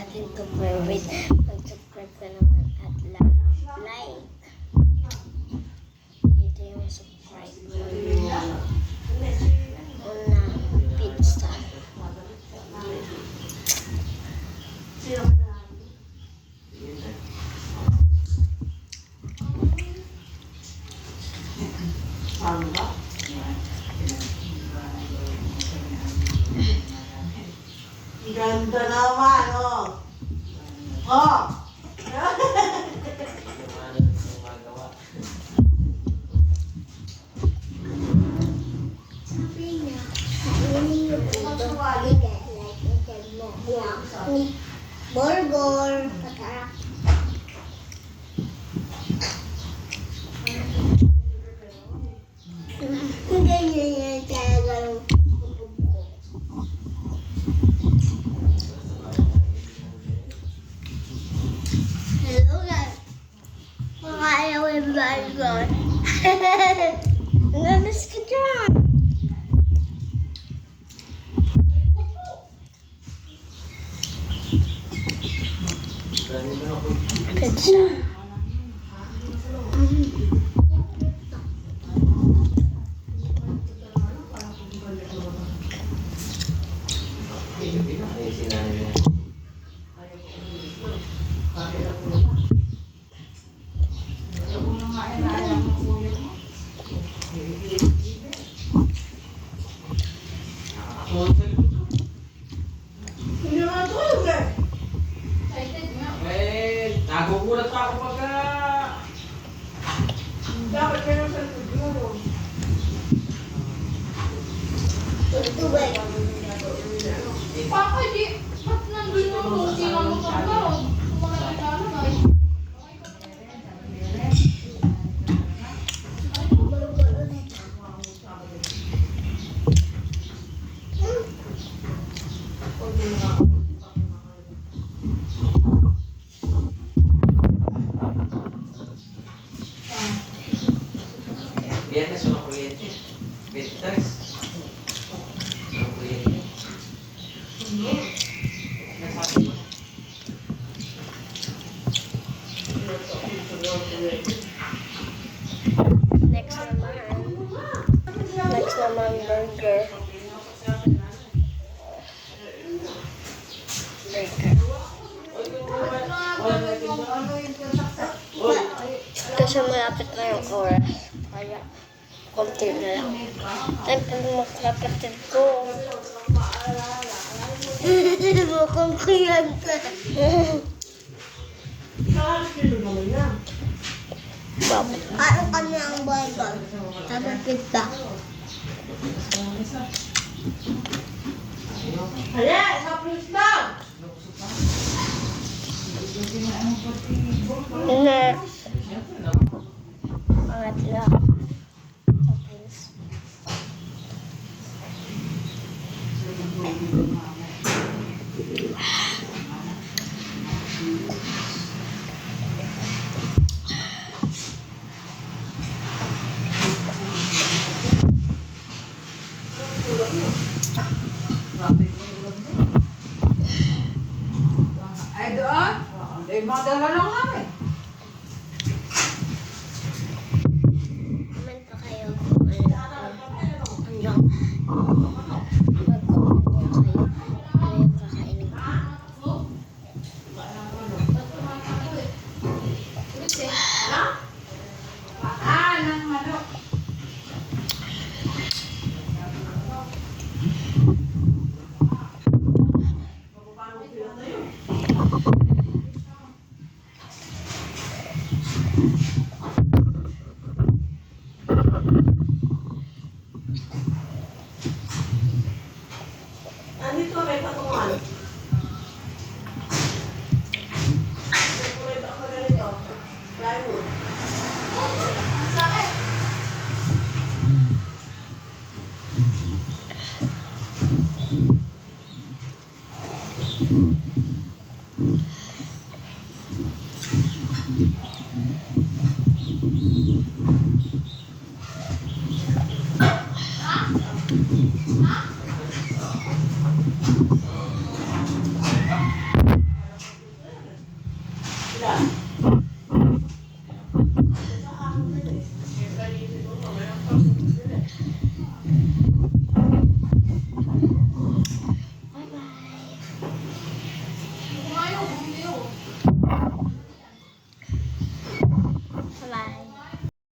natin to private. Mag-subscribe ka naman at like. Ito yung subscribe ko. Una, pizza. Ganda naman, oh. Oh! Sabi niya, kainin mo ito. Burger. Patarap. Ganyan yan talaga yung bubog ko. Hello guys. Makaya ko yung burger. Nanas ka dyan. Pizza. Nagugulat pa ako pagka... Dapat kayo sa siguro. Tubig. Papa, di, ba't nandun yung hindi nga mo pagkaroon? Kung mga naglalagay. Burger ulit. Viernes o kuryente? 23? Walang kuryente. Nasabi ko. Next naman burger. Kasi malapit na yung oras. Kaya, konti na lang. Ano mas kapatid ko? Mukhang kiyag ka. Ano kami ang burger? Tapos pizza. Hala, sa please lang! Next. Pangatlo. Tapos. Ay, doon? Eh, madala lang kami. Comment pa kayo kung hanggang mag-comment na kayo ano yung kakainin ko. Ng manok. Andito may patungan. May ako na rito. Plywood. Ha?